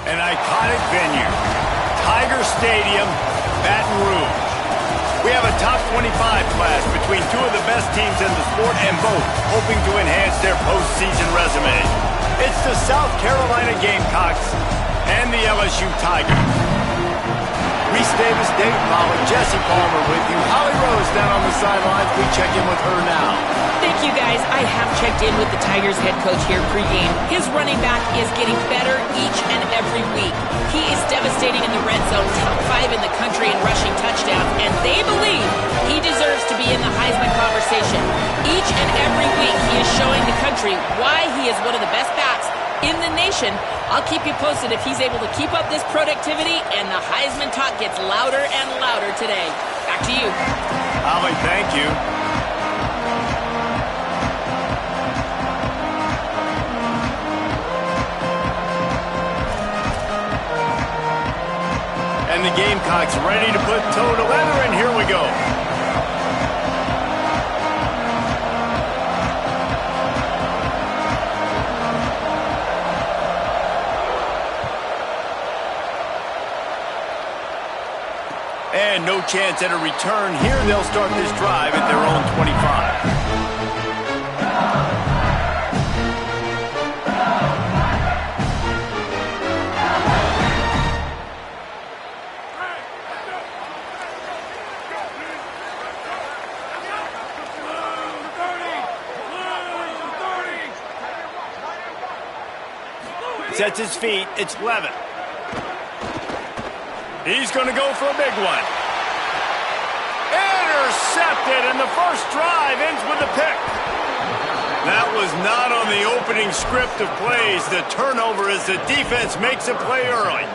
An iconic venue, Tiger Stadium, Baton Rouge. We have a top 25 class between two of the best teams in the sport and both hoping to enhance their postseason resume. It's the South Carolina Gamecocks and the LSU Tigers. Reese Davis, Dave Molly, Jesse Palmer with you. Holly Rose down on the sidelines. We check in with her now. Thank you, guys. I have checked in with the Tigers head coach here pregame. His running back is getting better each and every week. He is devastating in the red zone, top 5 in the country in rushing touchdowns, and they believe he deserves to be in the Heisman conversation. Each and every week, he is showing the country why he is one of the best backs in the nation. I'll keep you posted if he's able to keep up this productivity, and the Heisman talk gets louder and louder today. Back to you. Holly, thank you. And the Gamecocks ready to put toe to leather, and here we go. And no chance at a return here. They'll start this drive at their own 25. Sets his feet. It's Levin. He's going to go for a big one. Intercepted, and the first drive ends with a pick. That was not on the opening script of plays. The turnover as the defense makes a play early.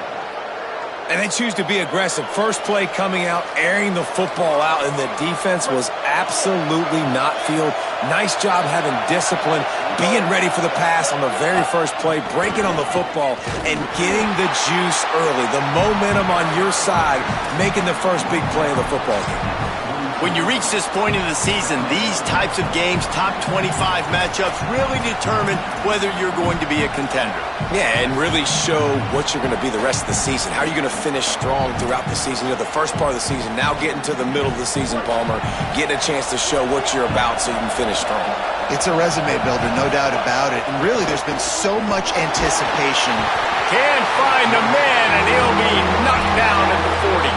And they choose to be aggressive. First play coming out, airing the football out, and the defense was absolutely not field. Nice job having discipline, being ready for the pass on the very first play, breaking on the football, and getting the juice early. The momentum on your side, making the first big play of the football game. When you reach this point in the season, these types of games, top 25 matchups, really determine whether you're going to be a contender. Yeah, and really show what you're going to be the rest of the season. How are you going to finish strong throughout the season? You know, the first part of the season, now getting to the middle of the season, Palmer, getting a chance to show what you're about so you can finish strong. It's a resume builder, no doubt about it. And really, there's been so much anticipation. Can't find the man, and he'll be knocked down at the 40.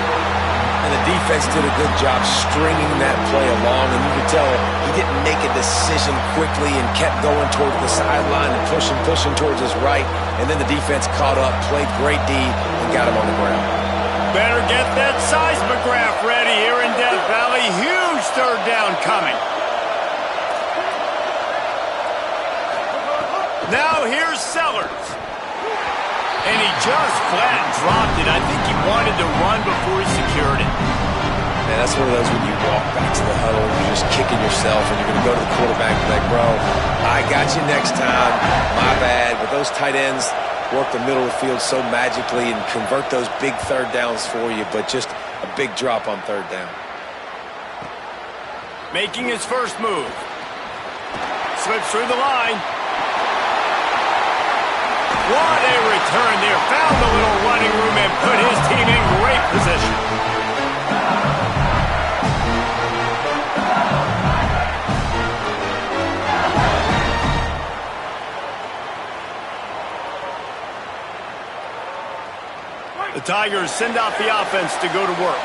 And the defense did a good job stringing that play along, and you could tell he didn't make a decision quickly and kept going towards the sideline and pushing towards his right, and then the defense caught up, played great D, and got him on the ground. Better get that seismograph ready here in Death Valley. Huge third down coming. Now here's Sellers. And he just flat dropped it. I think he wanted to run before he secured it. Man, that's one of those when you walk back to the huddle, you're just kicking yourself, and you're going to go to the quarterback and be like, bro, I got you next time. My bad. But those tight ends work the middle of the field so magically and convert those big third downs for you, but just a big drop on third down. Making his first move. Slips through the line. What a return there. Found a little running room and put his team in great position. The Tigers send out the offense to go to work.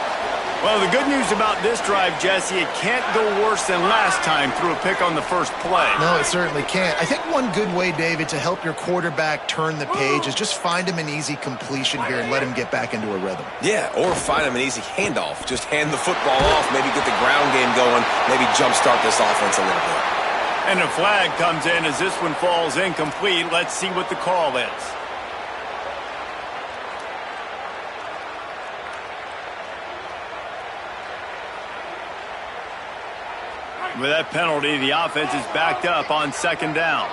Well, the good news about this drive, Jesse, it can't go worse than last time through a pick on the first play. No, it certainly can't. I think one good way, David, to help your quarterback turn the page is just find him an easy completion here and let him get back into a rhythm. Yeah, or find him an easy handoff. Just hand the football off, maybe get the ground game going, maybe jumpstart this offense a little bit. And a flag comes in as this one falls incomplete. Let's see what the call is. With that penalty, the offense is backed up on second down.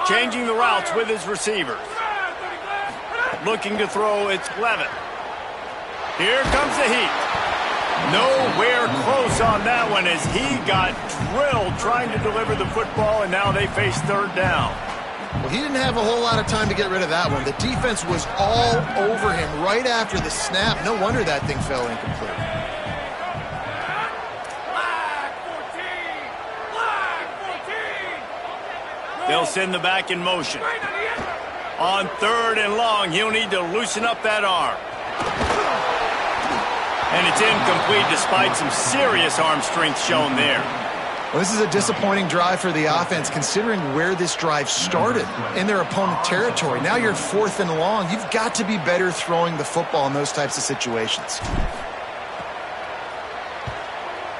Changing the routes with his receivers. Looking to throw, it's Levin. Here comes the heat. Nowhere close on that one as he got drilled trying to deliver the football, and now they face third down. Well, he didn't have a whole lot of time to get rid of that one. The defense was all over him right after the snap. No wonder that thing fell incomplete. They'll send the back in motion. On 3rd and long, he'll need to loosen up that arm. And it's incomplete despite some serious arm strength shown there. Well, this is a disappointing drive for the offense considering where this drive started in their opponent territory. Now you're 4th and long. You've got to be better throwing the football in those types of situations.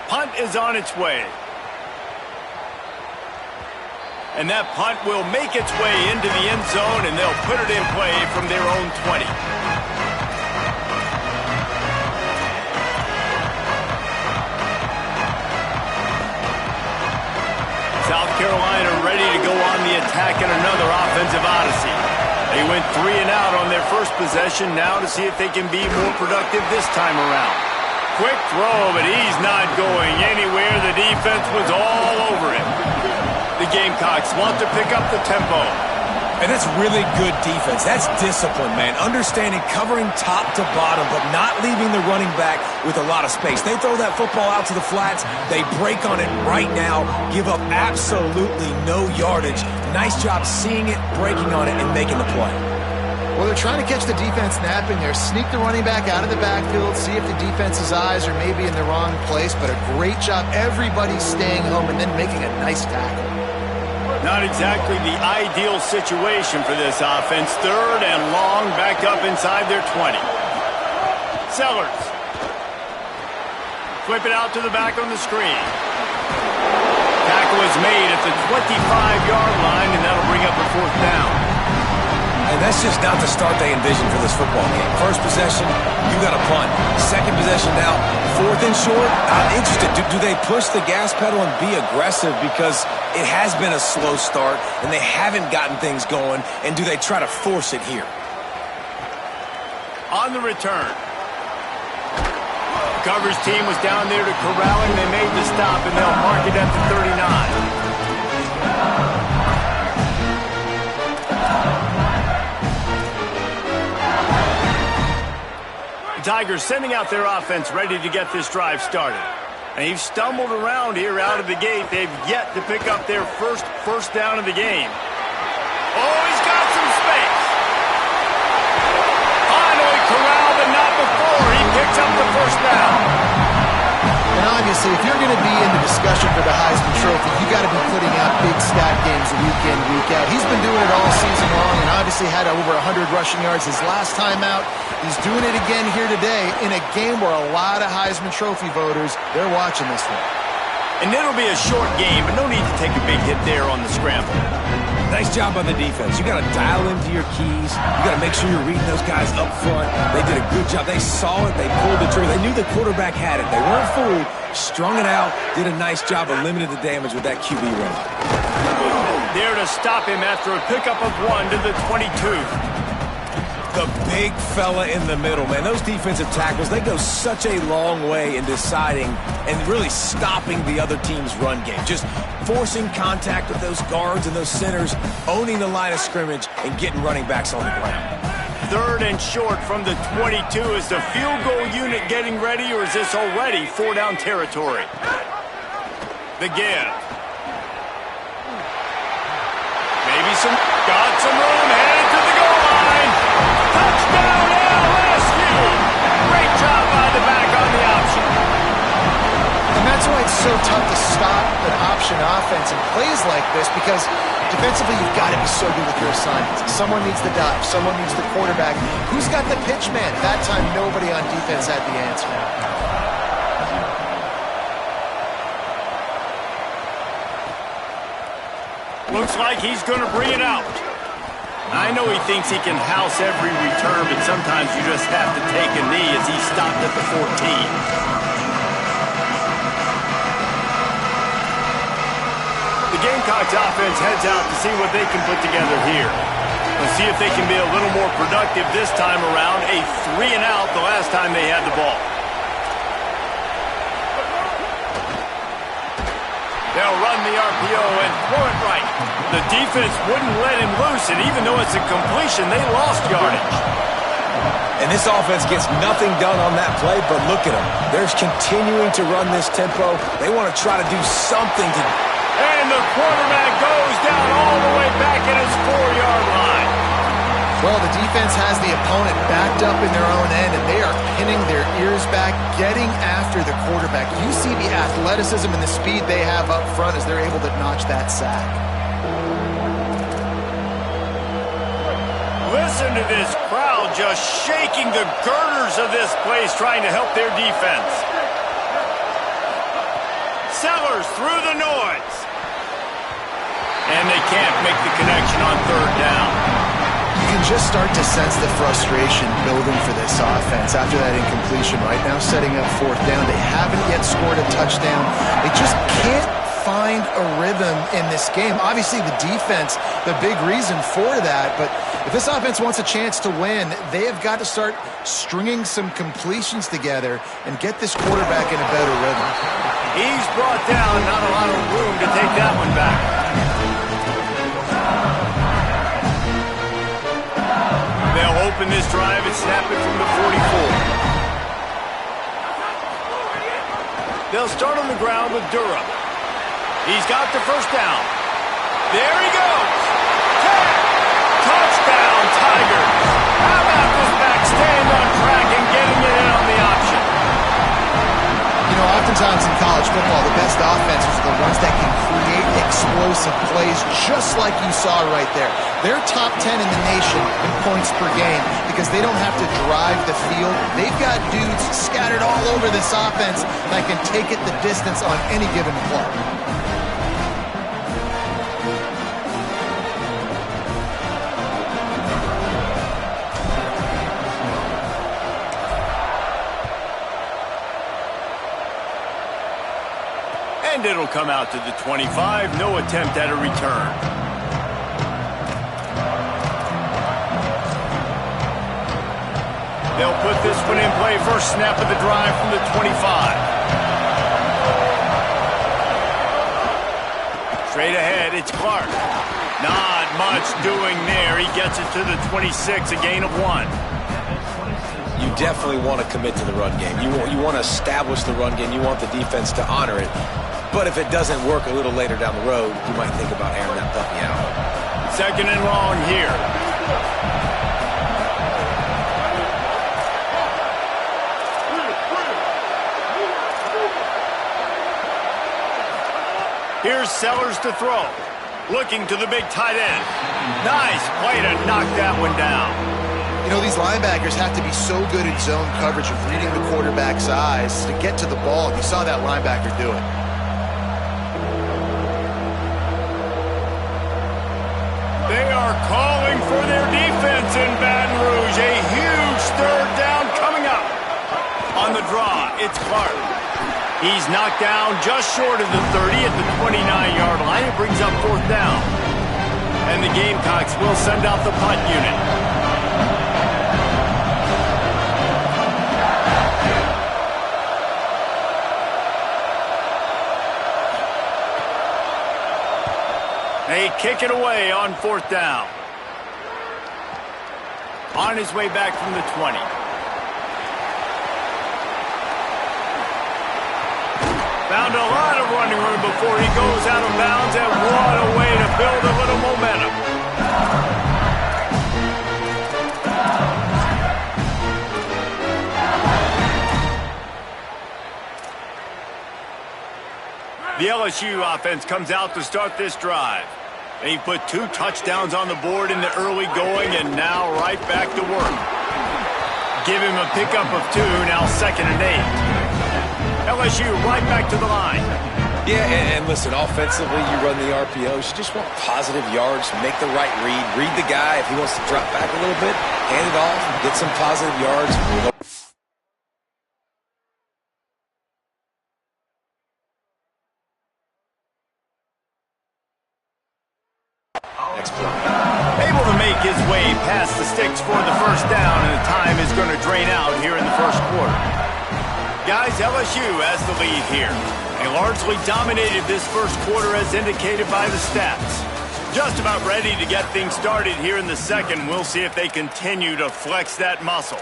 Punt is on its way. And that punt will make its way into the end zone, and they'll put it in play from their own 20. South Carolina ready to go on the attack in another offensive odyssey. They went 3 and out on their first possession, now to see if they can be more productive this time around. Quick throw, but he's not going anywhere. The defense was all over him. The Gamecocks want to pick up the tempo. And that's really good defense. That's discipline, man. Understanding, covering top to bottom, but not leaving the running back with a lot of space. They throw that football out to the flats. They break on it right now, give up absolutely no yardage. Nice job seeing it, breaking on it, and making the play. Well, they're trying to catch the defense napping there. Sneak the running back out of the backfield, see if the defense's eyes are maybe in the wrong place, but a great job. Everybody's staying home and then making a nice tackle. Not exactly the ideal situation for this offense. 3rd and long, back up inside their 20. Sellers. Flip it out to the back on the screen. Tackle is made at the 25-yard line, and that'll bring up a 4th down. And that's just not the start they envisioned for this football game. First possession, you got a punt. Second possession now, 4th and short. I'm interested. Do they push the gas pedal and be aggressive because it has been a slow start and they haven't gotten things going? And do they try to force it here? On the return. The coverage team was down there to corral him. They made the stop, and they'll mark it at the 39. Tigers sending out their offense ready to get this drive started. And they've stumbled around here out of the gate. They've yet to pick up their first down of the game. Oh, he's got some space. Finally corralled, but not before. He picks up the first down. And obviously, if you're going to be in the discussion for the Heisman Trophy, you got to be putting out big stat games week in, week out. He's been doing it all season long and obviously had over 100 rushing yards his last time out. He's doing it again here today in a game where a lot of Heisman Trophy voters, they're watching this one. And it'll be a short game, but no need to take a big hit there on the scramble. Nice job by the defense. You got to dial into your keys. You got to make sure you're reading those guys up front. They did a good job. They saw it. They pulled the trigger. They knew the quarterback had it. They weren't fooled. Strung it out. Did a nice job of limiting the damage with that QB run. There to stop him after a pickup of 1 to the 22. The big fella in the middle, man. Those defensive tackles, they go such a long way in deciding and really stopping the other team's run game. Just forcing contact with those guards and those centers, owning the line of scrimmage, and getting running backs on the ground. 3rd and short from the 22. Is the field goal unit getting ready, or is this already 4-down territory? The give. Maybe got some room, headed to the goal line. Touchdown, LSU! Great job by the back on the option. And that's why it's so tough to stop an option offense in plays like this, because defensively you've got to be so good with your assignments. Someone needs the dive. Someone needs the quarterback. Who's got the pitch man? That time nobody on defense had the answer. Looks like he's going to bring it out. I know he thinks he can house every return, but sometimes you just have to take a knee as he stopped at the 14. The Gamecocks offense heads out to see what they can put together here. We'll see if they can be a little more productive this time around. A 3 and out the last time they had the ball. They'll run the RPO and throw it right. The defense wouldn't let him loose, and even though it's a completion, they lost yardage. And this offense gets nothing done on that play, but look at them. They're continuing to run this tempo. They want to try to do something to... And the quarterback goes down all the way back at his 4-yard line. Well, the defense has the opponent backed up in their own end, and they are pinning their ears back, getting after the quarterback. You see the athleticism and the speed they have up front as they're able to notch that sack. Listen to this crowd just shaking the girders of this place, trying to help their defense. Sellers through the noise. And they can't make the connection on third down. You can just start to sense the frustration building for this offense after that incompletion. Right now, setting up fourth down. They haven't yet scored a touchdown. They just can't find a rhythm in this game. Obviously, the defense, the big reason for that. But if this offense wants a chance to win, they have got to start stringing some completions together and get this quarterback in a better rhythm. He's brought down, not a lot of room to take that one back. They'll open this drive and snap it from the 44. They'll start on the ground with Durham. He's got the first down. There he goes. Touchdown, Tigers. How about this back staying on track and getting it in on the option? You know, oftentimes in college football, the best offenses are the ones that can create explosive plays just like you saw right there. They're top 10 in the nation in points per game because they don't have to drive the field. They've got dudes scattered all over this offense that can take it the distance on any given play. And it'll come out to the 25. No attempt at a return. They'll put this one in play. First snap of the drive from the 25. Straight ahead, it's Clark. Not much doing there. He gets it to the 26, a gain of 1. You definitely want to commit to the run game. You want to establish the run game. You want the defense to honor it. But if it doesn't work a little later down the road, you might think about airing that puppy out. Second and long here. Here's Sellers to throw. Looking to the big tight end. Nice play to knock that one down. You know, these linebackers have to be so good at zone coverage of reading the quarterback's eyes to get to the ball. You saw that linebacker do it. They are calling for their defense in Baton Rouge. A huge third down coming up. On the draw, it's Clark. He's knocked down just short of the 30 at the 29-yard line. It brings up fourth down. And the Gamecocks will send out the punt unit. They kick it away on fourth down. On his way back from the 20. Found a lot of running room before he goes out of bounds, and what a way to build a little momentum. The LSU offense comes out to start this drive. They put 2 touchdowns on the board in the early going, and now right back to work. Give him a pickup of 2, now 2nd and 8. LSU right back to the line. Yeah, and listen, offensively, you run the RPOs. You just want positive yards, make the right read the guy. If he wants to drop back a little bit, hand it off, get some positive yards. Next play. Able to make his way past the sticks for the first down, and the time is going to drain out here in the first quarter. Guys, LSU has the lead here. They largely dominated this first quarter as indicated by the stats. Just about ready to get things started here in the second. We'll see if they continue to flex that muscle.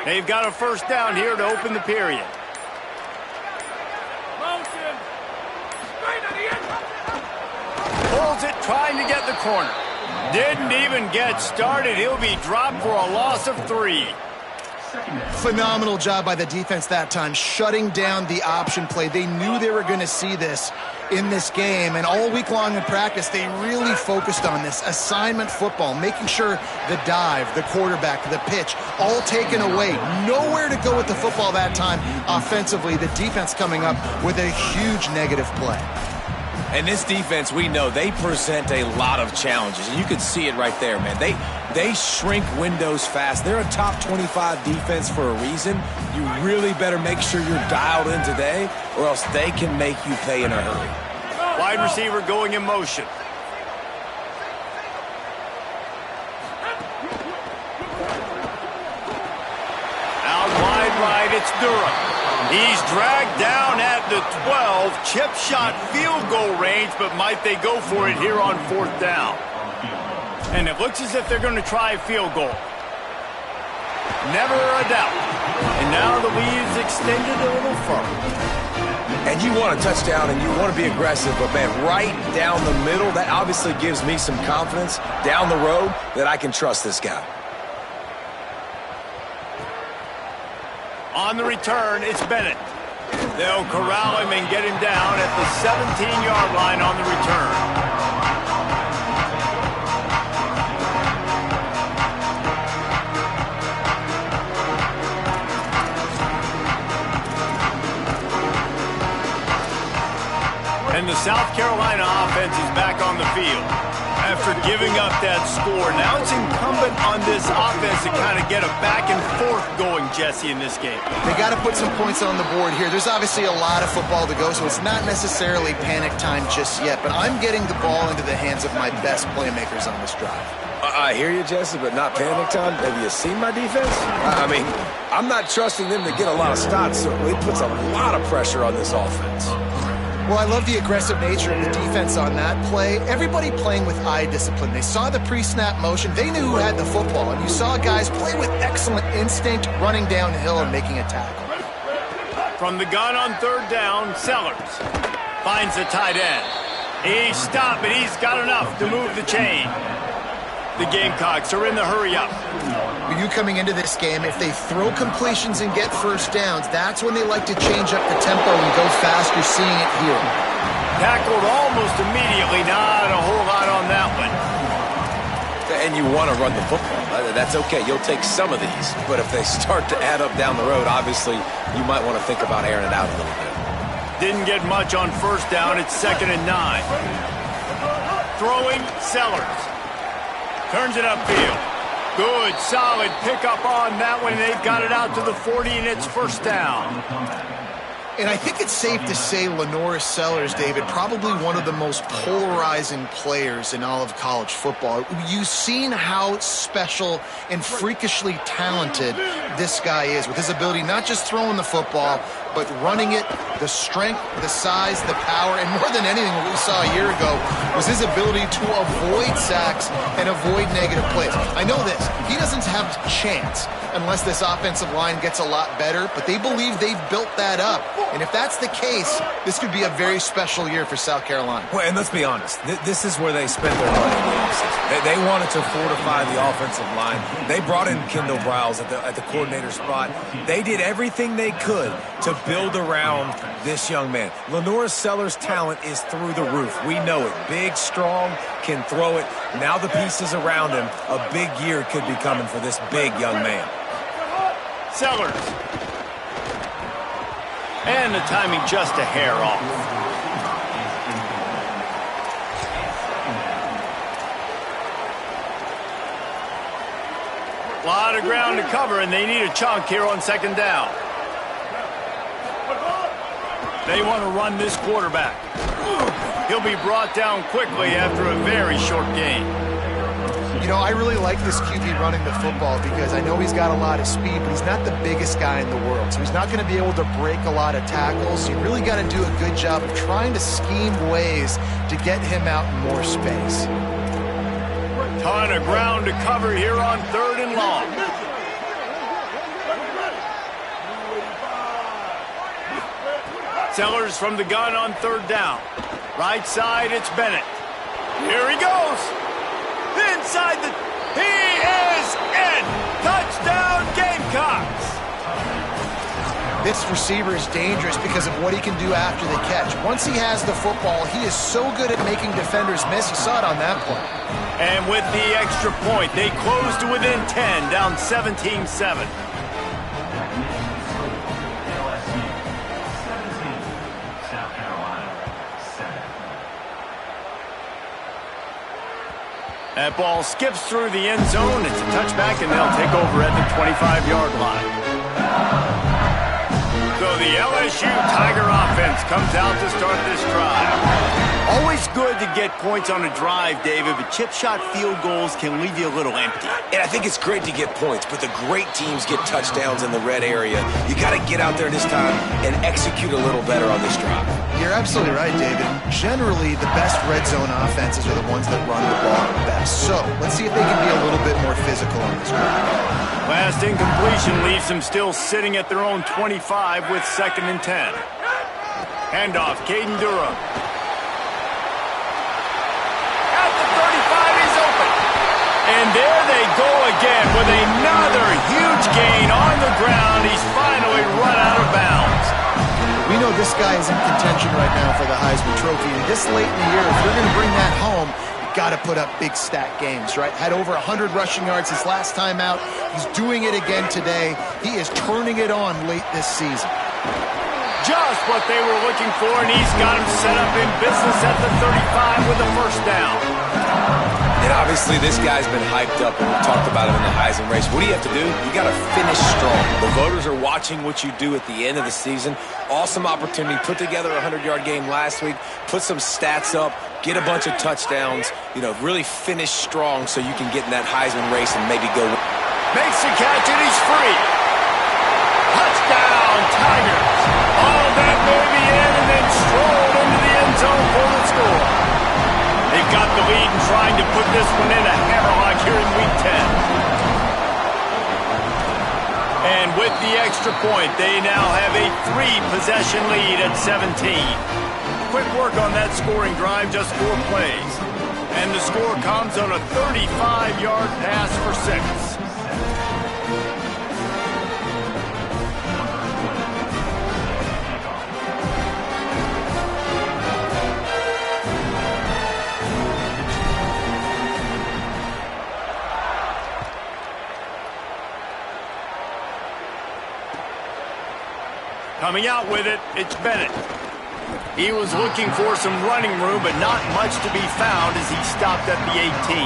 They've got a first down here to open the period. Pulls it, trying to get the corner. Didn't even get started. He'll be dropped for a loss of 3. Phenomenal job by the defense that time, shutting down the option play. They knew they were going to see this in this game, and all week long in practice, they really focused on this assignment football, making sure the dive, the quarterback, the pitch, all taken away. Nowhere to go with the football that time offensively. The defense coming up with a huge negative play. And this defense, we know, they present a lot of challenges. And you can see it right there, man. They shrink windows fast. They're a top 25 defense for a reason. You really better make sure you're dialed in today, or else they can make you pay in a hurry. Wide receiver going in motion. Out wide right, it's Durham. He's dragged down at the 12, chip shot field goal range, but might they go for it here on 4th down? And it looks as if they're going to try a field goal. Never a doubt. And now the lead's extended a little further. And you want a touchdown and you want to be aggressive, but man, right down the middle, that obviously gives me some confidence down the road that I can trust this guy. On the return, it's Bennett. They'll corral him and get him down at the 17-yard line on the return. And the South Carolina offense is back on the field. After giving up that score, now it's incumbent on this offense to kind of get a back and forth going, Jesse, in this game. They got to put some points on the board here. There's obviously a lot of football to go, so it's not necessarily panic time just yet, but I'm getting the ball into the hands of my best playmakers on this drive. I hear you, Jesse, but not panic time. Have you seen my defense? I mean, I'm not trusting them to get a lot of stops, so it puts a lot of pressure on this offense. Well, I love the aggressive nature of the defense on that play. Everybody playing with eye discipline. They saw the pre-snap motion. They knew who had the football. And you saw guys play with excellent instinct, running downhill and making a tackle. From the gun on 3rd down, Sellers finds the tight end. He stopped, but he's got enough to move the chain. The Gamecocks are in the hurry-up. You coming into this game, if they throw completions and get first downs, that's when they like to change up the tempo and go fast. You're seeing it here. Tackled almost immediately. Not a whole lot on that one. And you want to run the football. That's okay. You'll take some of these. But if they start to add up down the road, obviously, you might want to think about airing it out a little bit. Didn't get much on 1st down. It's 2nd and 9. Throwing, Sellers. Turns it upfield. Good, solid pickup on that one. They've got it out to the 40, and it's 1st down. And I think it's safe to say Lenoris Sellers, David, probably one of the most polarizing players in all of college football. You've seen how special and freakishly talented this guy is with his ability not just throwing the football, but running it, the strength, the size, the power, and more than anything what we saw a year ago was his ability to avoid sacks and avoid negative plays. I know this. He doesn't have a chance unless this offensive line gets a lot better, but they believe they've built that up. And if that's the case, this could be a very special year for South Carolina. Well, and let's be honest, this is where they spent their money in the offseason. They wanted to fortify the offensive line. They brought in Kendall Briles at the coordinator spot. They did everything they could to build around this young man. Lenoris Sellers' talent is through the roof. We know it. Big, strong, can throw it. Now the pieces around him, a big year could be coming for this big young man. Sellers. And the timing just a hair off. A lot of ground to cover, and they need a chunk here on 2nd down. They want to run this quarterback. He'll be brought down quickly after a very short game. You know, I really like this QB running the football because I know he's got a lot of speed, but he's not the biggest guy in the world. So he's not going to be able to break a lot of tackles. You really got to do a good job of trying to scheme ways to get him out in more space. Ton of ground to cover here on 3rd and long. Sellers from the gun on 3rd down. Right side, it's Bennett. Here he goes. Inside the... He is in! Touchdown, Gamecocks! This receiver is dangerous because of what he can do after the catch. Once he has the football, he is so good at making defenders miss. You saw it on that play. And with the extra point, they close to within 10, down 17-7. That ball skips through the end zone. It's a touchback, and they'll take over at the 25-yard line. So the LSU Tiger offense comes out to start this drive. Always good to get points on a drive, David, but chip shot field goals can leave you a little empty. And I think it's great to get points, but the great teams get touchdowns in the red area. You got to get out there this time and execute a little better on this drive. You're absolutely right, David. Generally, the best red zone offenses are the ones that run the ball the best. So let's see if they can be a little bit more physical on this drive. Last incompletion leaves them still sitting at their own 25 with 2nd and 10. Handoff, Caden Durham. At the 35, he's open. And there they go again with another huge gain on the ground. He's finally run out of bounds. We know this guy is in contention right now for the Heisman Trophy, and this late in the year, if you're going to bring that home, you've got to put up big stat games, right? Had over 100 rushing yards his last time out. He's doing it again today. He is turning it on late this season. Just what they were looking for, and he's got him set up in business at the 35 with a 1st down. And obviously this guy's been hyped up, and we've talked about him in the Heisman race. What do you have to do? You got to finish strong. The voters are watching what you do at the end of the season. Awesome opportunity. Put together a 100-yard game last week. Put some stats up. Get a bunch of touchdowns. You know, really finish strong so you can get in that Heisman race and maybe go. Makes the catch, and he's free. Touchdown, Tigers. All that baby in and then strolled into the end zone for the score. They've got the lead and trying to put this one in a hammerlock here in Week 10. And with the extra point, they now have a 3-possession lead at 17. Quick work on that scoring drive, just 4 plays. And the score comes on a 35-yard pass for 6. Coming out with it, it's Bennett. He was looking for some running room, but not much to be found as he stopped at the 18.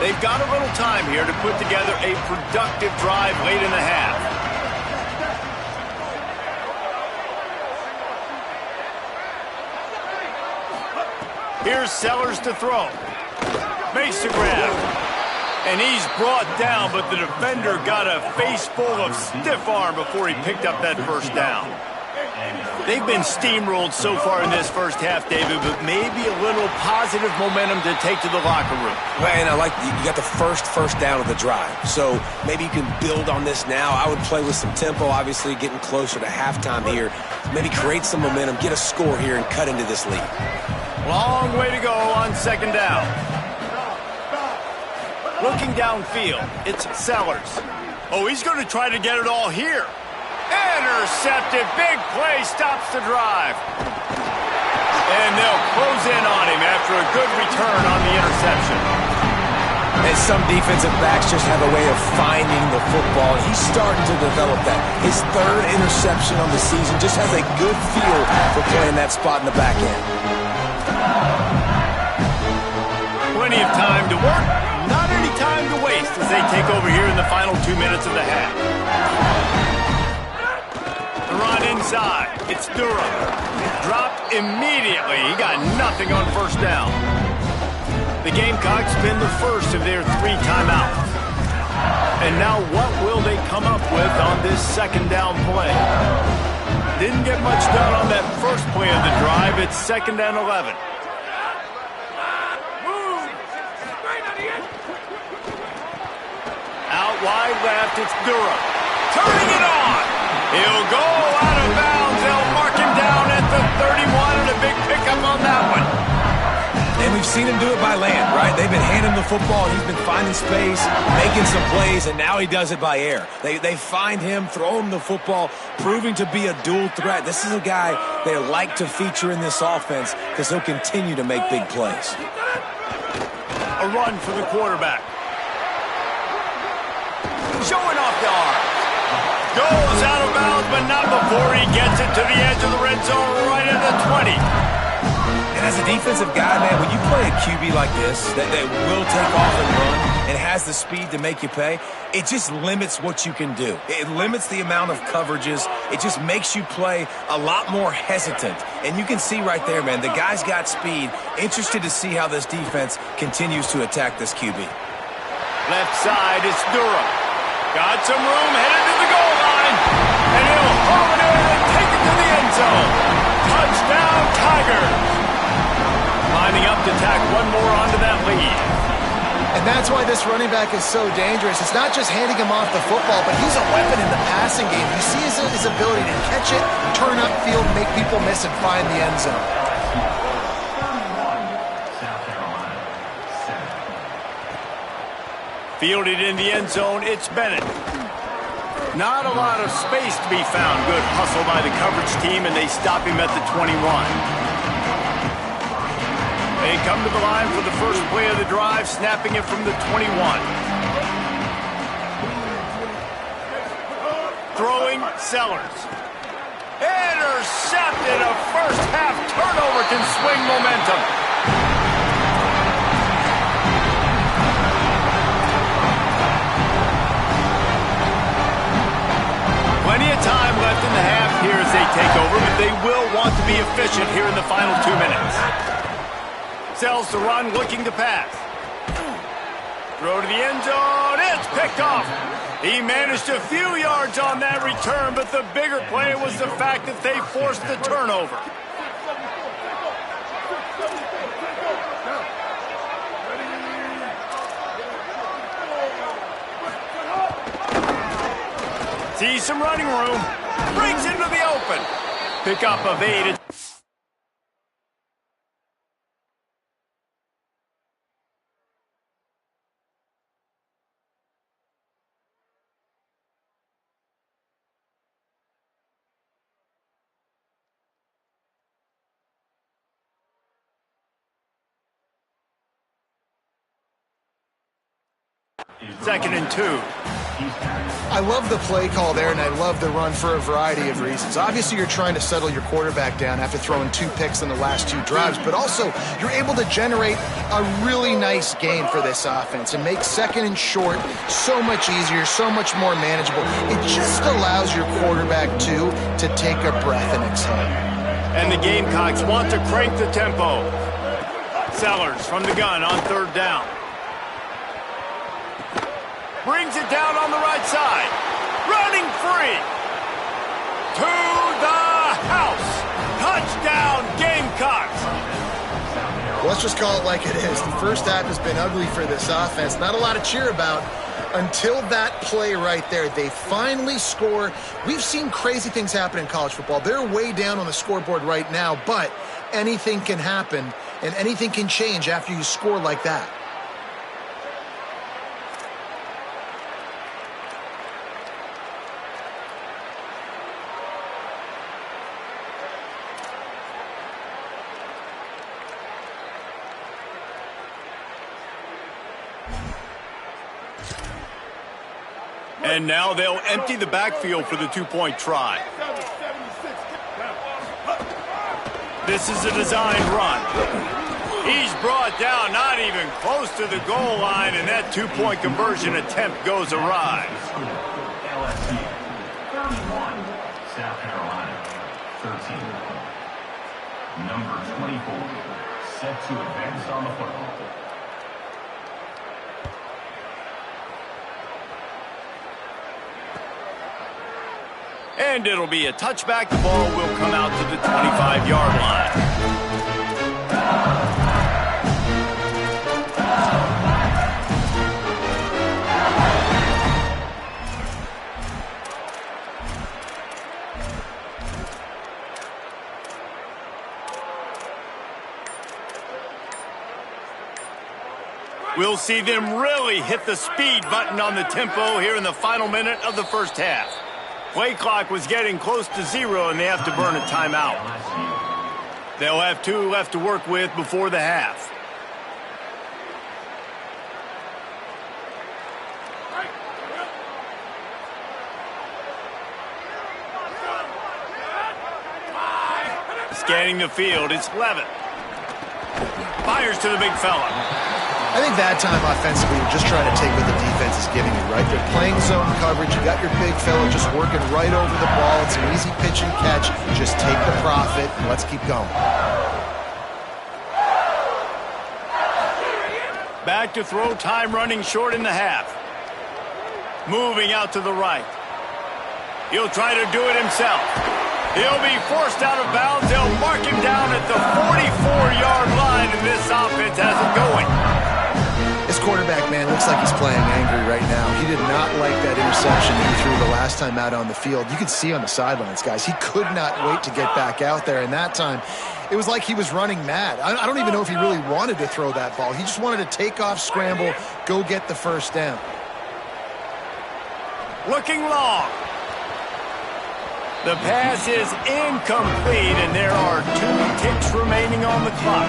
They've got a little time here to put together a productive drive late in the half. Here's Sellers to throw. Makes the grab. And he's brought down, but the defender got a face full of stiff arm before he picked up that 1st down. They've been steamrolled so far in this first half, David, but maybe a little positive momentum to take to the locker room. Well, and I like you got the first down of the drive, so maybe you can build on this now. I would play with some tempo, obviously getting closer to halftime here. Maybe create some momentum, get a score here, and cut into this lead. Long way to go on 2nd down. Looking downfield, it's Sellers. Oh, he's going to try to get it all here. Intercepted. Big play stops the drive. And they'll close in on him after a good return on the interception. And some defensive backs just have a way of finding the football, and he's starting to develop that. His 3rd interception on the season, just has a good feel for playing that spot in the back end. Plenty of time to work, not any time to waste as they take over here in the final 2 minutes of the half. The run inside. It's Durham. Dropped immediately. He got nothing on first down. The Gamecocks spin the first of their 3 timeouts. And now what will they come up with on this second down play? Didn't get much done on that first play of the drive. It's 2nd and 11. Out wide left, it's Durham. Turning it on. He'll go out of bounds. They'll mark him down at the 31, and a big pickup on that one. And we've seen him do it by land, right? They've been handing him the football, and he's been finding space, making some plays, and now he does it by air. They find him, throw him the football, proving to be a dual threat. This is a guy they like to feature in this offense because he'll continue to make big plays. A run for the quarterback. Showing off the arm. Goes out of bounds, but not before he gets it to the edge of the red zone right at the 20. And as a defensive guy, man, when you play a QB like this that will take off and run and has the speed to make you pay, it just limits what you can do. It limits the amount of coverages. It just makes you play a lot more hesitant. And you can see right there, man, the guy's got speed. Interested to see how this defense continues to attack this QB. Left side, it's Durham. Got some room, headed to the goal line. And he'll haul it in and take it to the end zone. Touchdown, Tigers. Lining up to tack one more onto that lead. And that's why this running back is so dangerous. It's not just handing him off the football, but he's a weapon in the passing game. You see his ability to catch it, turn upfield, make people miss, and find the end zone. Fielded in the end zone, it's Bennett. Not a lot of space to be found. Good hustle by the coverage team, and they stop him at the 21. They come to the line for the first play of the drive, snapping it from the 21. Throwing, Sellers. Intercepted. A first half turnover can swing momentum. Plenty of time left in the half here as they take over, but they will want to be efficient here in the final 2 minutes. Sells the run, looking to pass. Throw to the end zone. It's picked off. He managed a few yards on that return, but the bigger play was the fact that they forced the turnover. Sees some running room. Breaks into the open. Pickup of 8. Second and 2. I love the play call there, and I love the run for a variety of reasons. Obviously, you're trying to settle your quarterback down after throwing 2 picks in the last 2 drives, but also you're able to generate a really nice game for this offense and make second and short so much easier, so much more manageable. It just allows your quarterback, too, to take a breath and exhale. And the Gamecocks want to crank the tempo. Sellers from the gun on 3rd down. Brings it down on the right side. Running free. To the house. Touchdown, Gamecocks. Let's just call it like it is. The first half has been ugly for this offense. Not a lot to cheer about until that play right there. They finally score. We've seen crazy things happen in college football. They're way down on the scoreboard right now, but anything can happen, and anything can change after you score like that. And now they'll empty the backfield for the 2-point try. This is a designed run. He's brought down, not even close to the goal line, and that two-point conversion attempt goes awry. LSU, 31, South Carolina, 13. Number 24, set to advance on the football. And it'll be a touchback. The ball will come out to the 25-yard line. We'll see them really hit the speed button on the tempo here in the final minute of the first half. Play clock was getting close to 0, and they have to burn a timeout. They'll have 2 left to work with before the half. Scanning the field, it's Levitt. Fires to the big fella. I think that time offensively, you're just trying to take what the defense is giving you, right? They're playing zone coverage. You got your big fella just working right over the ball. It's an easy pitch and catch. Just take the profit, and let's keep going. Back to throw, time running short in the half. Moving out to the right. He'll try to do it himself. He'll be forced out of bounds. They'll mark him down at the 44-yard line, and this offense has it going. This quarterback, man, looks like he's playing angry right now. He did not like that interception he threw the last time out on the field. You could see on the sidelines, guys, he could not wait to get back out there. And that time, it was like he was running mad. I don't even know if he really wanted to throw that ball. He just wanted to take off, scramble, go get the first down. Looking long. The pass is incomplete, and there are 2 ticks remaining on the clock.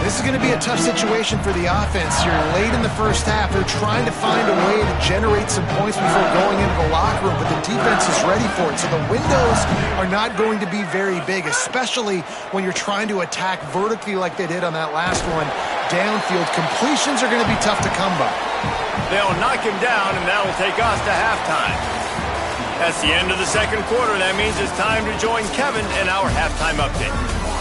This is going to be a tough situation for the offense. You're late in the first half. They're trying to find a way to generate some points before going into the locker room, but the defense is ready for it. So the windows are not going to be very big, especially when you're trying to attack vertically like they did on that last one. Downfield completions are going to be tough to come by. They'll knock him down, and that'll take us to halftime. That's the end of the second quarter. That means it's time to join Kevin in our halftime update.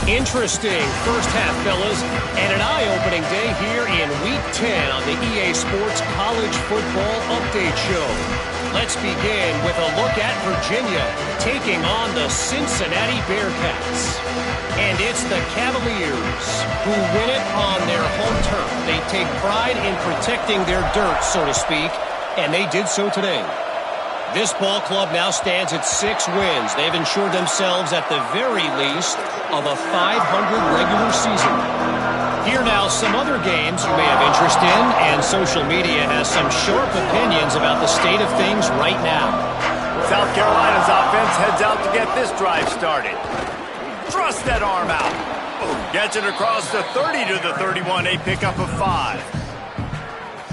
Interesting first half, fellas, and an eye-opening day here in Week 10 on the EA Sports College Football Update Show. Let's begin with a look at Virginia taking on the Cincinnati Bearcats. And it's the Cavaliers who win it on their home turf. They take pride in protecting their dirt, so to speak, and they did so today. This ball club now stands at 6 wins. They've ensured themselves at the very least of a 500 regular season. Here now some other games you may have interest in, and social media has some sharp opinions about the state of things right now. South Carolina's offense heads out to get this drive started. Thrust that arm out. Gets it across the 30 to the 31, a pickup of 5.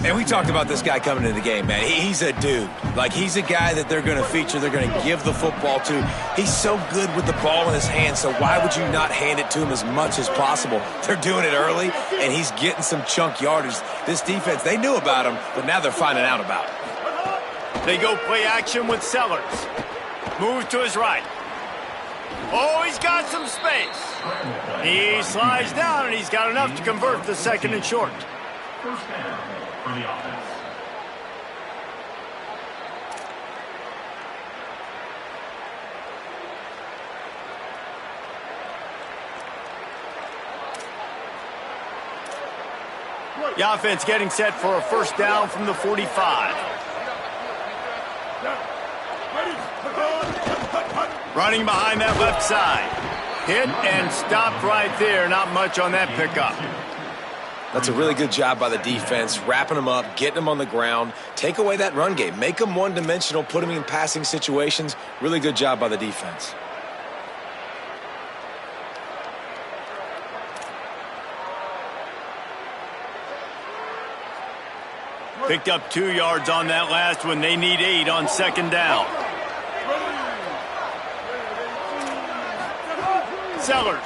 And we talked about this guy coming into the game, man. He's a dude. Like, he's a guy that they're going to feature, they're going to give the football to. He's so good with the ball in his hand, so why would you not hand it to him as much as possible? They're doing it early, and he's getting some chunk yardage. This defense, they knew about him, but now they're finding out about it. They go play action with Sellers. Move to his right. Oh, he's got some space. He slides down, and he's got enough to convert the second and short. First down for the offense. The offense getting set for a first down from the 45. Running behind that left side. Hit and stopped right there. Not much on that pickup. That's a really good job by the defense, wrapping them up, getting them on the ground. Take away that run game. Make them one-dimensional, put them in passing situations. Really good job by the defense. Picked up 2 yards on that last one. They need 8 on second down. Sellers.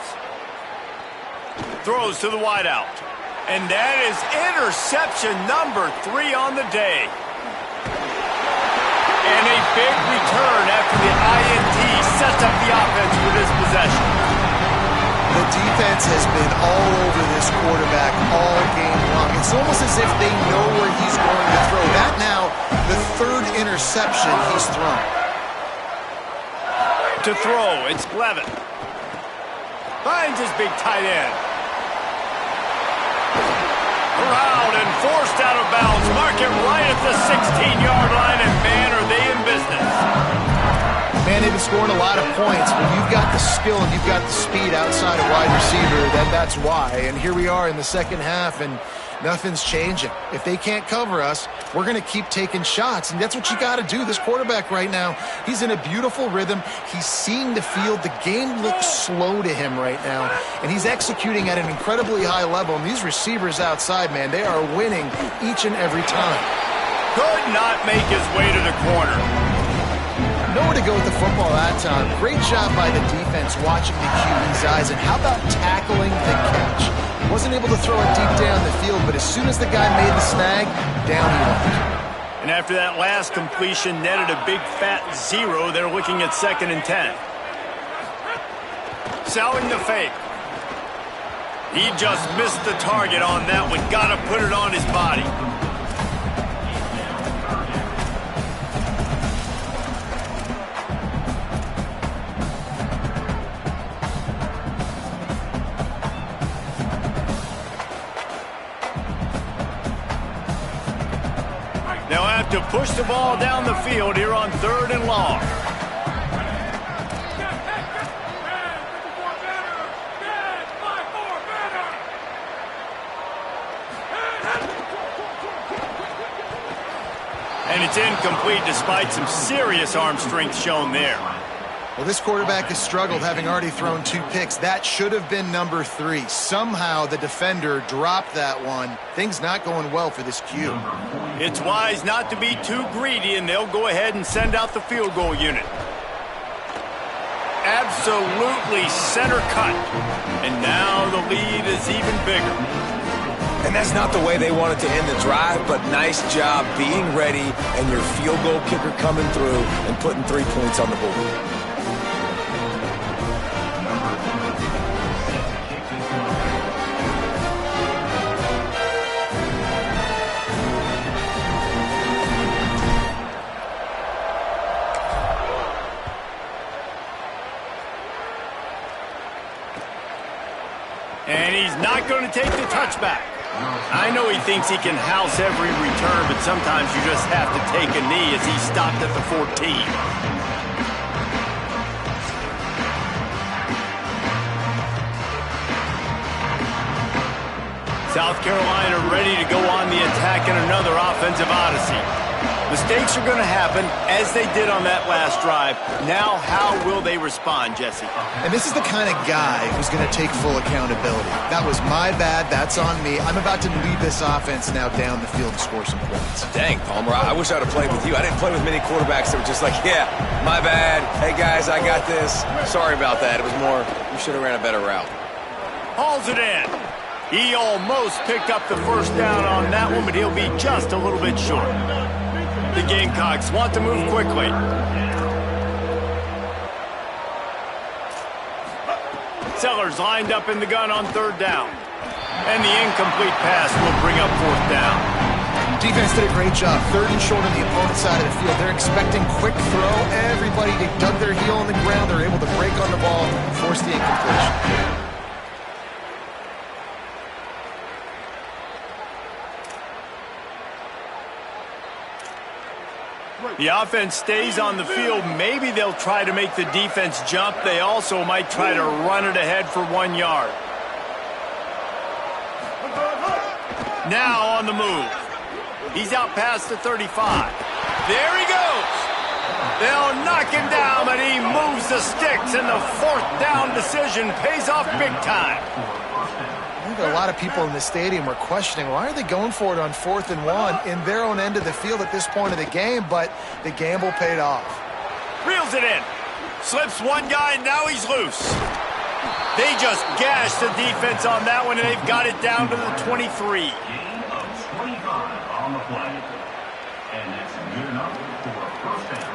throws to the wideout. And that is interception number 3 on the day. And a big return after the INT sets up the offense for this possession. The defense has been all over this quarterback all game long. It's almost as if they know where he's going to throw. That now, the 3rd interception he's thrown. To throw, it's Levin. Finds his big tight end. Corralled and forced out of bounds. Mark it right at the 16-yard line, and man, are they in business. Man, they've been scoring a lot of points. When you've got the skill and you've got the speed outside of wide receiver, that's why. And here we are in the second half, and nothing's changing. If they can't cover us, we're going to keep taking shots, and that's what you got to do. This quarterback right now, he's in a beautiful rhythm. He's seeing the field. The game looks slow to him right now, and he's executing at an incredibly high level. And these receivers outside, man, they are winning each and every time. Could not make his way to the corner. Nowhere to go with the football that time. Great job by the defense watching the QB's eyes, and how about tackling the catch? Wasn't able to throw it deep down the field, but as soon as the guy made the snag, down he went. And after that last completion netted a big fat 0, they're looking at 2nd and 10. Selling the fake. He just missed the target on that one. Got to put it on his body. They'll have to push the ball down the field here on 3rd and long. And it's incomplete despite some serious arm strength shown there. Well, this quarterback has struggled, having already thrown 2 picks. That should have been number 3. Somehow the defender dropped that one. Things not going well for this Q. It's wise not to be too greedy, and they'll go ahead and send out the field goal unit. Absolutely center cut. And now the lead is even bigger. And that's not the way they wanted to end the drive, but nice job being ready and your field goal kicker coming through and putting 3 points on the board. And he's not going to take the touchback. I know he thinks he can house every return, but sometimes you just have to take a knee as he stopped at the 14. South Carolina ready to go on the attack in another offensive odyssey. Mistakes are going to happen, as they did on that last drive. Now, how will they respond, Jesse? And this is the kind of guy who's going to take full accountability. That was my bad. That's on me. I'm about to lead this offense now down the field and score some points. Dang, Palmer, I wish I would have played with you. I didn't play with many quarterbacks that were just like, yeah, my bad. Hey, guys, I got this. Sorry about that. It was more, you should have ran a better route. Hauls it in. He almost picked up the first down on that one, but he'll be just a little bit short. The Gamecocks want to move quickly. Sellers lined up in the gun on 3rd down. And the incomplete pass will bring up 4th down. Defense did a great job. 3rd and short on the opponent's side of the field. They're expecting quick throw. Everybody, they dug their heel on the ground. They're able to break on the ball, force the incompletion. The offense stays on the field. Maybe they'll try to make the defense jump. They also might try to run it ahead for 1 yard. Now on the move. He's out past the 35. There he goes. They'll knock him down, but he moves the sticks, and the 4th down decision pays off big time. I think a lot of people in the stadium were questioning, why are they going for it on 4th and 1 in their own end of the field at this point of the game, but the gamble paid off. Reels it in. Slips one guy, and now he's loose. They just gashed the defense on that one, and they've got it down to the 23. Gain of 25 on the play. And that's good enough for a first down.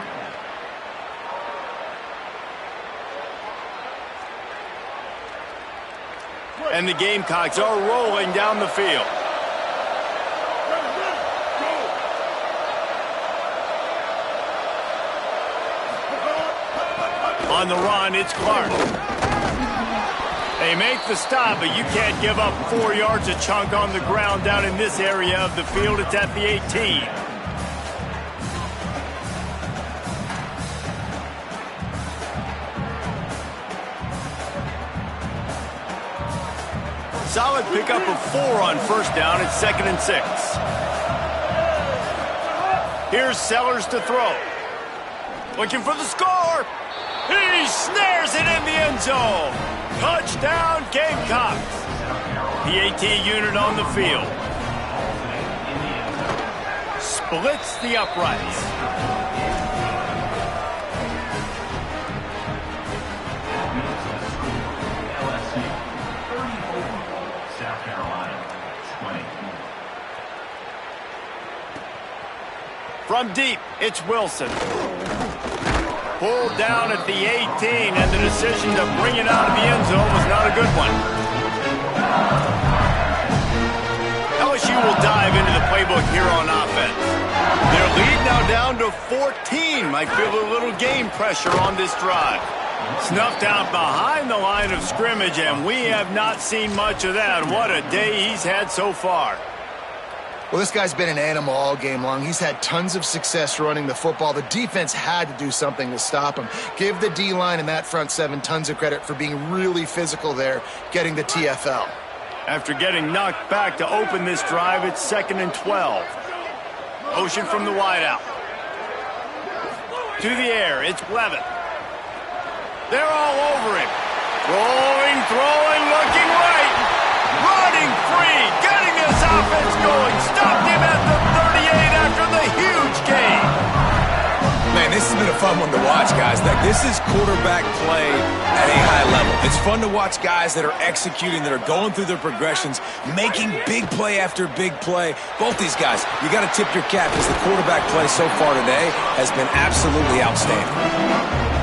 And the Gamecocks are rolling down the field. On the run, it's Clark. They make the stop, but you can't give up 4 yards a chunk on the ground down in this area of the field. It's at the 18. Solid pickup of 4 on first down. It's 2nd and 6. Here's Sellers to throw. Looking for the score. He snares it in the end zone. Touchdown, Gamecocks. The AT unit on the field. Splits the uprights. South Carolina, 20. From deep, it's Wilson. Pulled down at the 18, and the decision to bring it out of the end zone was not a good one. LSU will dive into the playbook here on offense. Their lead now down to 14. Might feel a little game pressure on this drive. Snuffed out behind the line of scrimmage, and we have not seen much of that. What a day he's had so far. Well, this guy's been an animal all game long. He's had tons of success running the football. The defense had to do something to stop him. Give the D-line and that front seven tons of credit for being really physical there, getting the TFL. After getting knocked back to open this drive, it's 2nd and 12. Motion from the wideout. To the air, it's Levin. They're all over him. Throwing, looking right. Running free, getting this offense going. Stopped him at the 38 after the huge gain. Man, this has been a fun one to watch, guys. This is quarterback play at a high level. It's fun to watch guys that are executing, that are going through their progressions, making big play after big play. Both these guys, you got to tip your cap because the quarterback play so far today has been absolutely outstanding.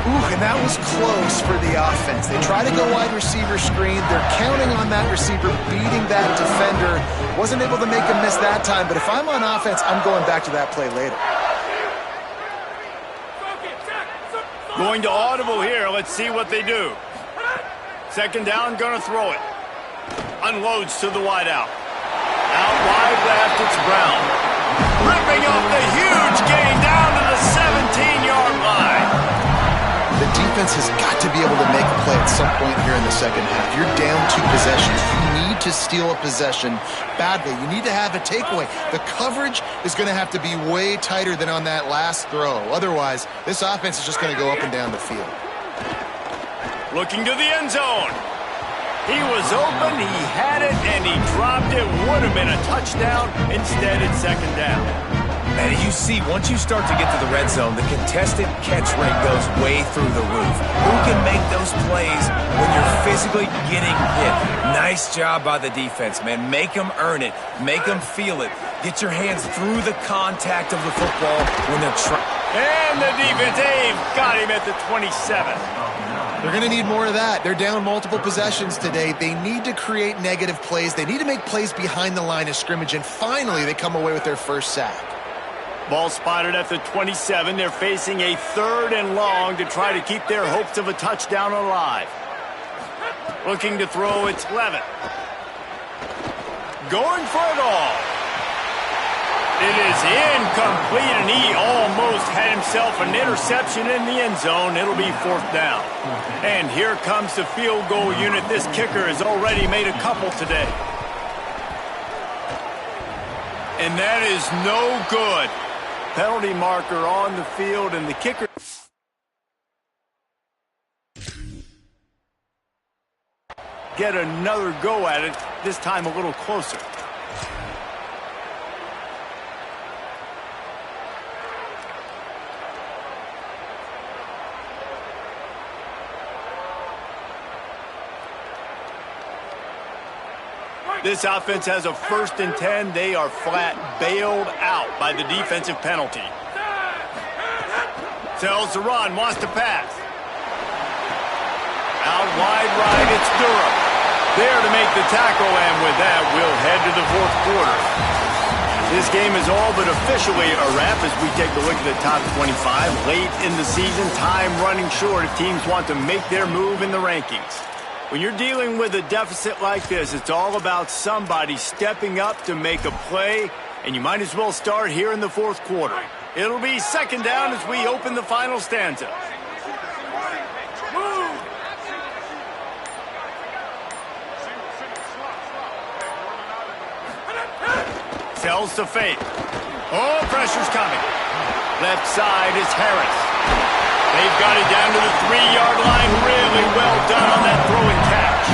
Ooh, and that was close for the offense. They try to go wide receiver screen. They're counting on that receiver beating that defender. Wasn't able to make him miss that time, but if I'm on offense, I'm going back to that play later. Going to audible here. Let's see what they do. 2nd down, gonna throw it. Unloads to the wideout. Out wide left, it's Brown. Ripping off the huge gain down to the 17-yard line. The defense has got to be able to make a play at some point here in the second half. You're down 2 possessions. You need to steal a possession badly. You need to have a takeaway. The coverage is going to have to be way tighter than on that last throw. Otherwise, this offense is just going to go up and down the field. Looking to the end zone. He was open, he had it, and he dropped it. Would have been a touchdown. Instead, it's 2nd down. And you see, once you start to get to the red zone, the contested catch rate goes way through the roof. Who can make those plays when you're physically getting hit? Nice job by the defense, man. Make them earn it. Make them feel it. Get your hands through the contact of the football when they're trying. And the defense, they've got him at the 27. They're going to need more of that. They're down multiple possessions today. They need to create negative plays. They need to make plays behind the line of scrimmage, and finally they come away with their first sack. Ball spotted at the 27. They're facing a 3rd and long to try to keep their hopes of a touchdown alive. Looking to throw, it's Levin. Going for it all. It is incomplete, and he almost had himself an interception in the end zone. It'll be 4th down. And here comes the field goal unit. This kicker has already made a couple today. And that is no good. Penalty marker on the field, and the kicker get another go at it, this time a little closer. This offense has a 1st and 10. They are flat bailed out by the defensive penalty. Tells to run, wants to pass. Out wide right, it's Durham. There to make the tackle, and with that, we'll head to the 4th quarter. This game is all but officially a wrap as we take a look at the top 25. Late in the season, time running short if teams want to make their move in the rankings. When you're dealing with a deficit like this, it's all about somebody stepping up to make a play, and you might as well start here in the 4th quarter. It'll be 2nd down as we open the final stanza. Tells to fake. Oh, pressure's coming. Left side is Harris. They've got it down to the 3-yard line. Really well done on that throw and catch.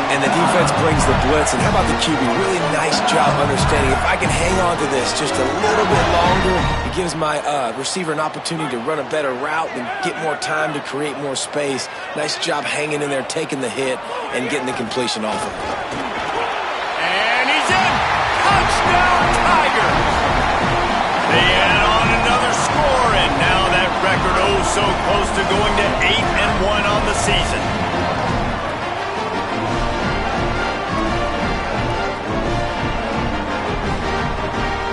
And the defense brings the blitz. And how about the QB? Really nice job understanding. If I can hang on to this just a little bit longer, it gives my receiver an opportunity to run a better route and get more time to create more space. Nice job hanging in there, taking the hit, and getting the completion off of it. And he's in. Touchdown, Tiger. They add on another score, and now that record so close to going to 8-1 on the season.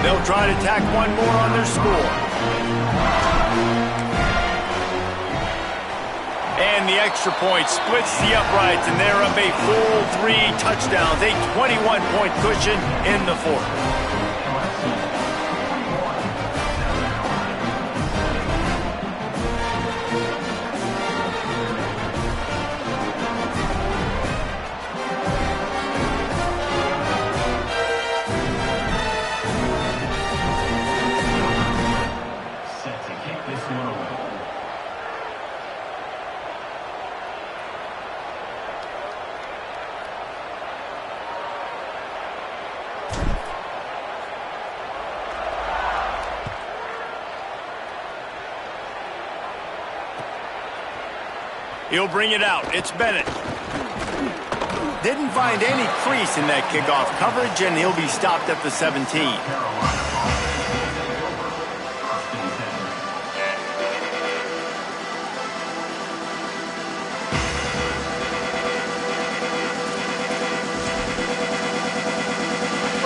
They'll try to tack one more on their score. And the extra point splits the uprights, and they're up a full 3 touchdowns, a 21-point cushion in the 4th. He'll bring it out. It's Bennett. Didn't find any crease in that kickoff coverage, and he'll be stopped at the 17.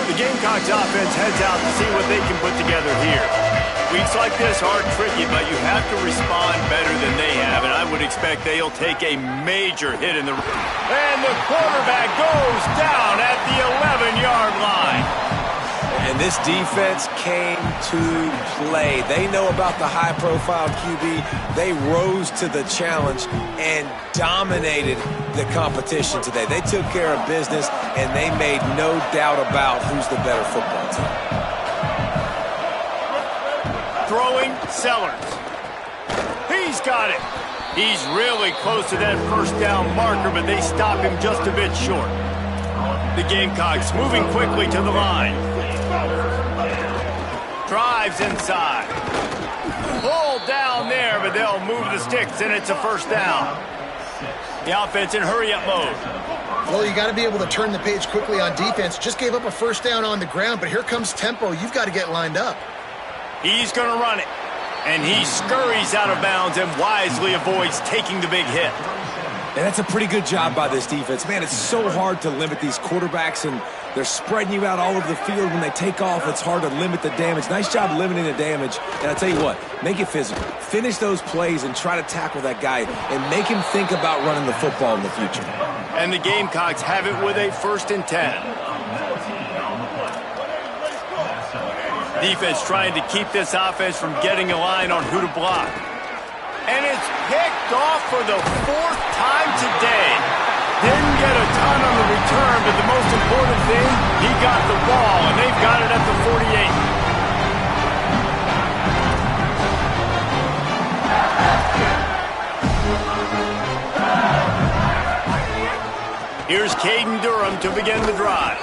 The Gamecocks offense heads out to see what they can put together here. Weeks like this are tricky, but you have to respond better than they have, and I would expect they'll take a major hit in the... And the quarterback goes down at the 11-yard line. And this defense came to play. They know about the high-profile QB. They rose to the challenge and dominated the competition today. They took care of business, and they made no doubt about who's the better football team. Throwing, Sellers. He's got it. He's really close to that first down marker, but they stop him just a bit short. The Gamecocks moving quickly to the line. Drives inside. Pulled down there, but they'll move the sticks, and it's a first down. The offense in hurry-up mode. Well, you got to be able to turn the page quickly on defense. Just gave up a first down on the ground, but here comes tempo. You've got to get lined up. He's going to run it, and he scurries out of bounds and wisely avoids taking the big hit. And that's a pretty good job by this defense. Man, it's so hard to limit these quarterbacks, and they're spreading you out all over the field. When they take off, it's hard to limit the damage. Nice job limiting the damage. And I tell you what, make it physical. Finish those plays and try to tackle that guy and make him think about running the football in the future. And the Gamecocks have it with a 1st and 10. Defense trying to keep this offense from getting a line on who to block. And it's picked off for the 4th time today. Didn't get a ton on the return, but the most important thing, he got the ball, and they've got it at the 48. Here's Caden Durham to begin the drive.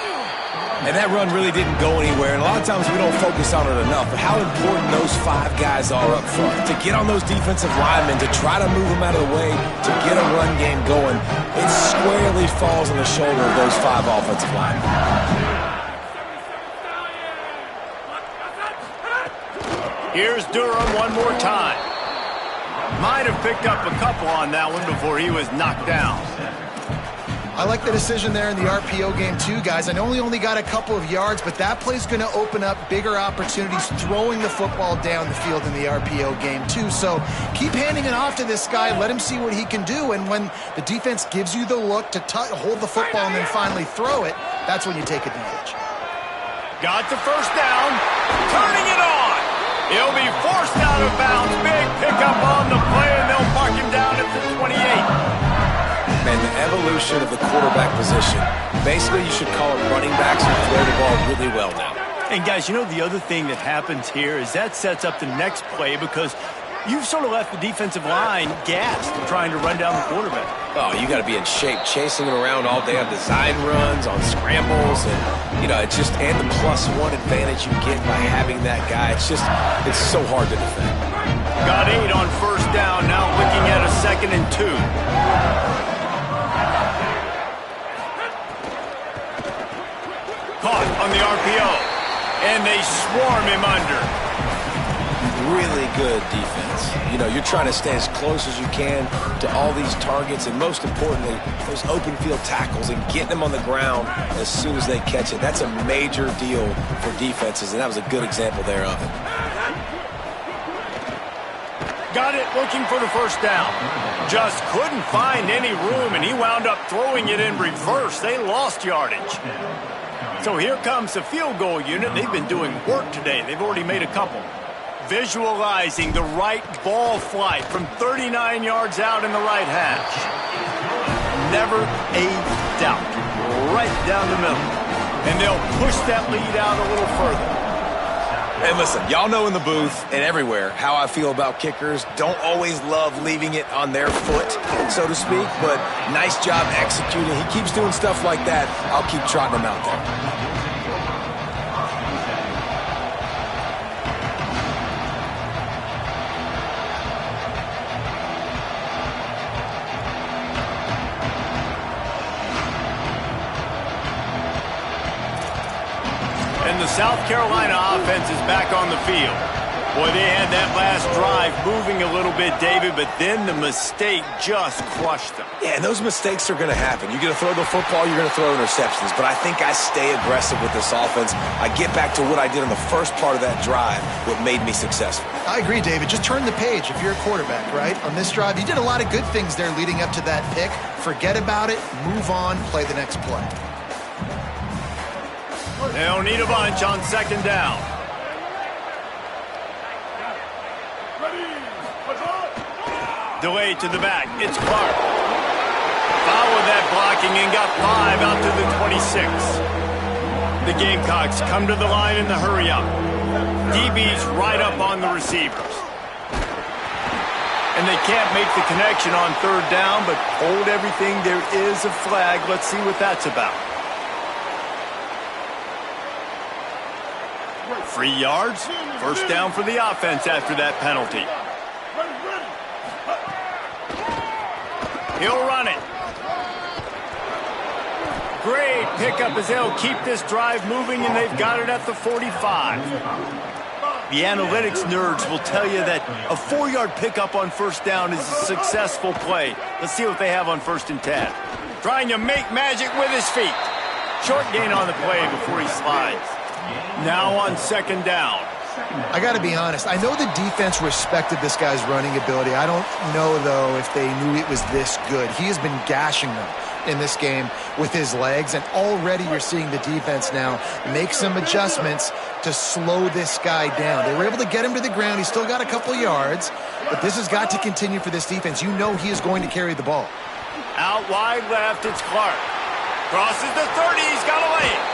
And that run really didn't go anywhere, and a lot of times we don't focus on it enough, but how important those 5 guys are up front. To get on those defensive linemen, to try to move them out of the way, to get a run game going, it squarely falls on the shoulder of those 5 offensive linemen. Here's Durham one more time. Might have picked up a couple on that one before he was knocked down. I like the decision there in the RPO game too, guys. I know he only got a couple of yards, but that play's going to open up bigger opportunities throwing the football down the field in the RPO game too. So keep handing it off to this guy. Let him see what he can do. And when the defense gives you the look to hold the football and then finally throw it, that's when you take advantage. Got the first down. Turning it on. He'll be forced out of bounds. Big pickup on the play, and they'll mark him down at the 28. Man, the evolution of the quarterback position. Basically, you should call it running backs who throw the ball really well now. And guys, you know the other thing that happens here is that sets up the next play because you've sort of left the defensive line gassed trying to run down the quarterback. Oh, you got to be in shape, chasing him around all day on design runs, on scrambles, and it's just and the +1 advantage you get by having that guy. It's so hard to defend. Got 8 on first down. Now looking at a 2nd and 2. Caught on the RPO, and they swarm him under. Really good defense. You're trying to stay as close as you can to all these targets, and most importantly, those open field tackles and getting them on the ground as soon as they catch it. That's a major deal for defenses, and that was a good example there of it. Got it looking for the first down. Just couldn't find any room, and he wound up throwing it in reverse. They lost yardage. So here comes the field goal unit. They've been doing work today. They've already made a couple. Visualizing the right ball flight from 39 yards out in the right hash. Never a doubt. Right down the middle. And they'll push that lead out a little further. And listen, y'all know in the booth and everywhere how I feel about kickers. Don't always love leaving it on their foot, so to speak, but nice job executing. He keeps doing stuff like that. I'll keep trotting him out there. And the South Carolina offense is back on the field. Boy, they had that last drive moving a little bit, David, but then the mistake just crushed them. Yeah, and those mistakes are going to happen. You're going to throw the football, you're going to throw interceptions, but I think I stay aggressive with this offense. I get back to what I did on the first part of that drive, what made me successful. I agree, David. Just turn the page if you're a quarterback, right? On this drive, you did a lot of good things there leading up to that pick. Forget about it, move on, play the next play. They'll need a bunch on 2nd down. Delay to the back. It's Clark. Followed that blocking and got 5 out to the 26. The Gamecocks come to the line in the hurry-up. DB's right up on the receivers. And they can't make the connection on 3rd down, but hold everything. There is a flag. Let's see what that's about. 3 yards. First down for the offense after that penalty. He'll run it. Great pickup as they'll keep this drive moving, and they've got it at the 45. The analytics nerds will tell you that a 4-yard pickup on first down is a successful play. Let's see what they have on 1st and 10. Trying to make magic with his feet. Short gain on the play before he slides. Now on 2nd down. I got to be honest. I know the defense respected this guy's running ability. I don't know, though, if they knew it was this good. He has been gashing them in this game with his legs, and already you're seeing the defense now make some adjustments to slow this guy down. They were able to get him to the ground. He's still got a couple yards, but this has got to continue for this defense. You know he is going to carry the ball. Out wide left, it's Clark. Crosses the 30, he's got to lay it.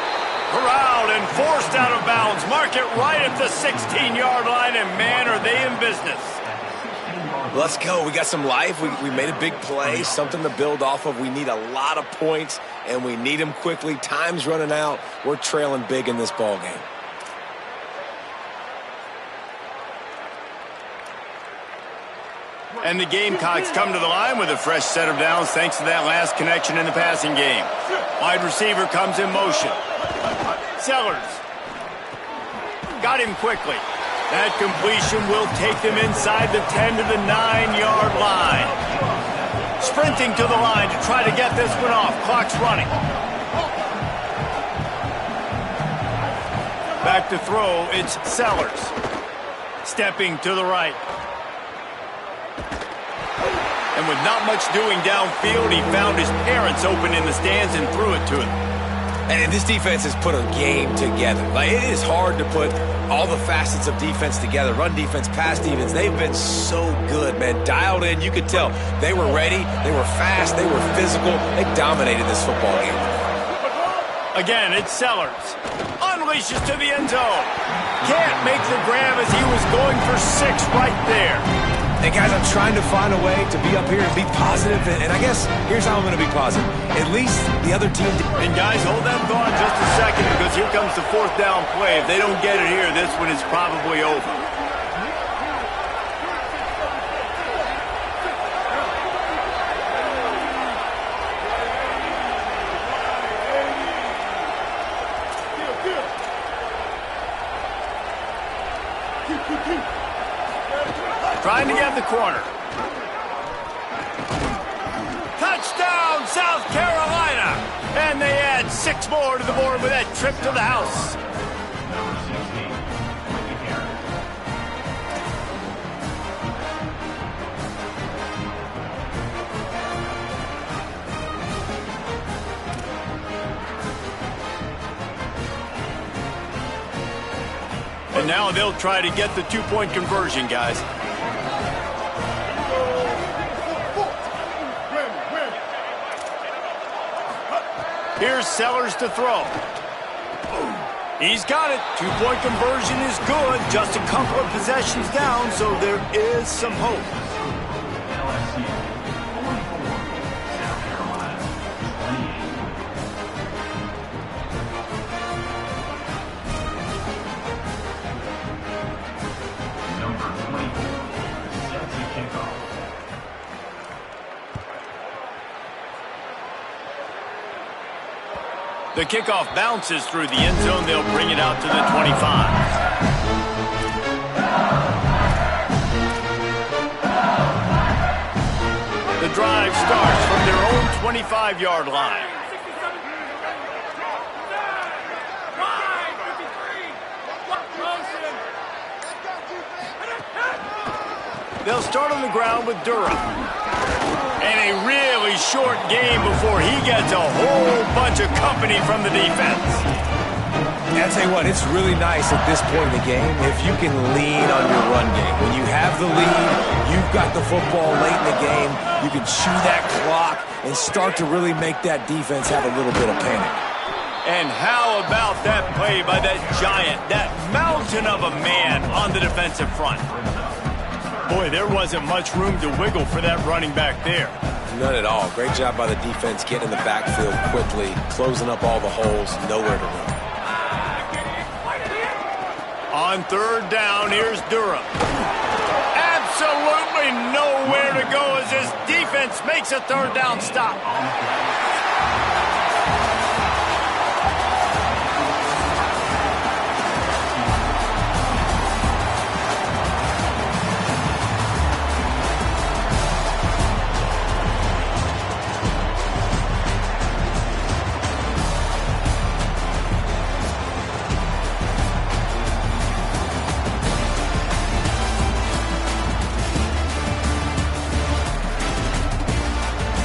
Corralled and forced out of bounds. Mark it right at the 16-yard line, and man, are they in business. Let's go. We got some life. We made a big play, something to build off of. We need a lot of points, and we need them quickly. Time's running out. We're trailing big in this ball game. And the Gamecocks come to the line with a fresh set of downs thanks to that last connection in the passing game. Wide receiver comes in motion. Sellers. Got him quickly. That completion will take them inside the 10 to the 9-yard line. Sprinting to the line to try to get this one off. Clock's running. Back to throw, it's Sellers. Stepping to the right. And with not much doing downfield, he found his parents open in the stands and threw it to him. And this defense has put a game together. Like, it is hard to put all the facets of defense together. Run defense, pass defense. They've been so good, man. Dialed in. You could tell they were ready. They were fast. They were physical. They dominated this football game. Again, it's Sellers. Unleashes to the end zone. Can't make the grab as he was going for 6 right there. Hey, guys, I'm trying to find a way to be up here and be positive, and I guess here's how I'm going to be positive. At least the other team... And, guys, hold that thought just a second because here comes the 4th down play. If they don't get it here, this one is probably over. Trying to get the corner. Touchdown, South Carolina! And they add 6 more to the board with that trip to the house. Number 16, with the carry. And now they'll try to get the 2-point conversion, guys. Here's Sellers to throw. He's got it. 2-point conversion is good. Just a couple of possessions down, so there is some hope. LSU, 44, South Carolina, 28. Number 24, sets the kickoff. The kickoff bounces through the end zone. They'll bring it out to the 25. The drive starts from their own 25-yard line. They'll start on the ground with Durham. And a really short game before he gets a whole bunch of company from the defense. Yeah, I'll tell you what, it's really nice at this point in the game if you can lean on your run game. When you have the lead, you've got the football late in the game, you can chew that clock and start to really make that defense have a little bit of panic. And how about that play by that giant, that mountain of a man on the defensive front? Boy, there wasn't much room to wiggle for that running back there. None at all. Great job by the defense getting in the backfield quickly, closing up all the holes, nowhere to run. On 3rd down, here's Durham. Absolutely nowhere to go as his defense makes a 3rd down stop.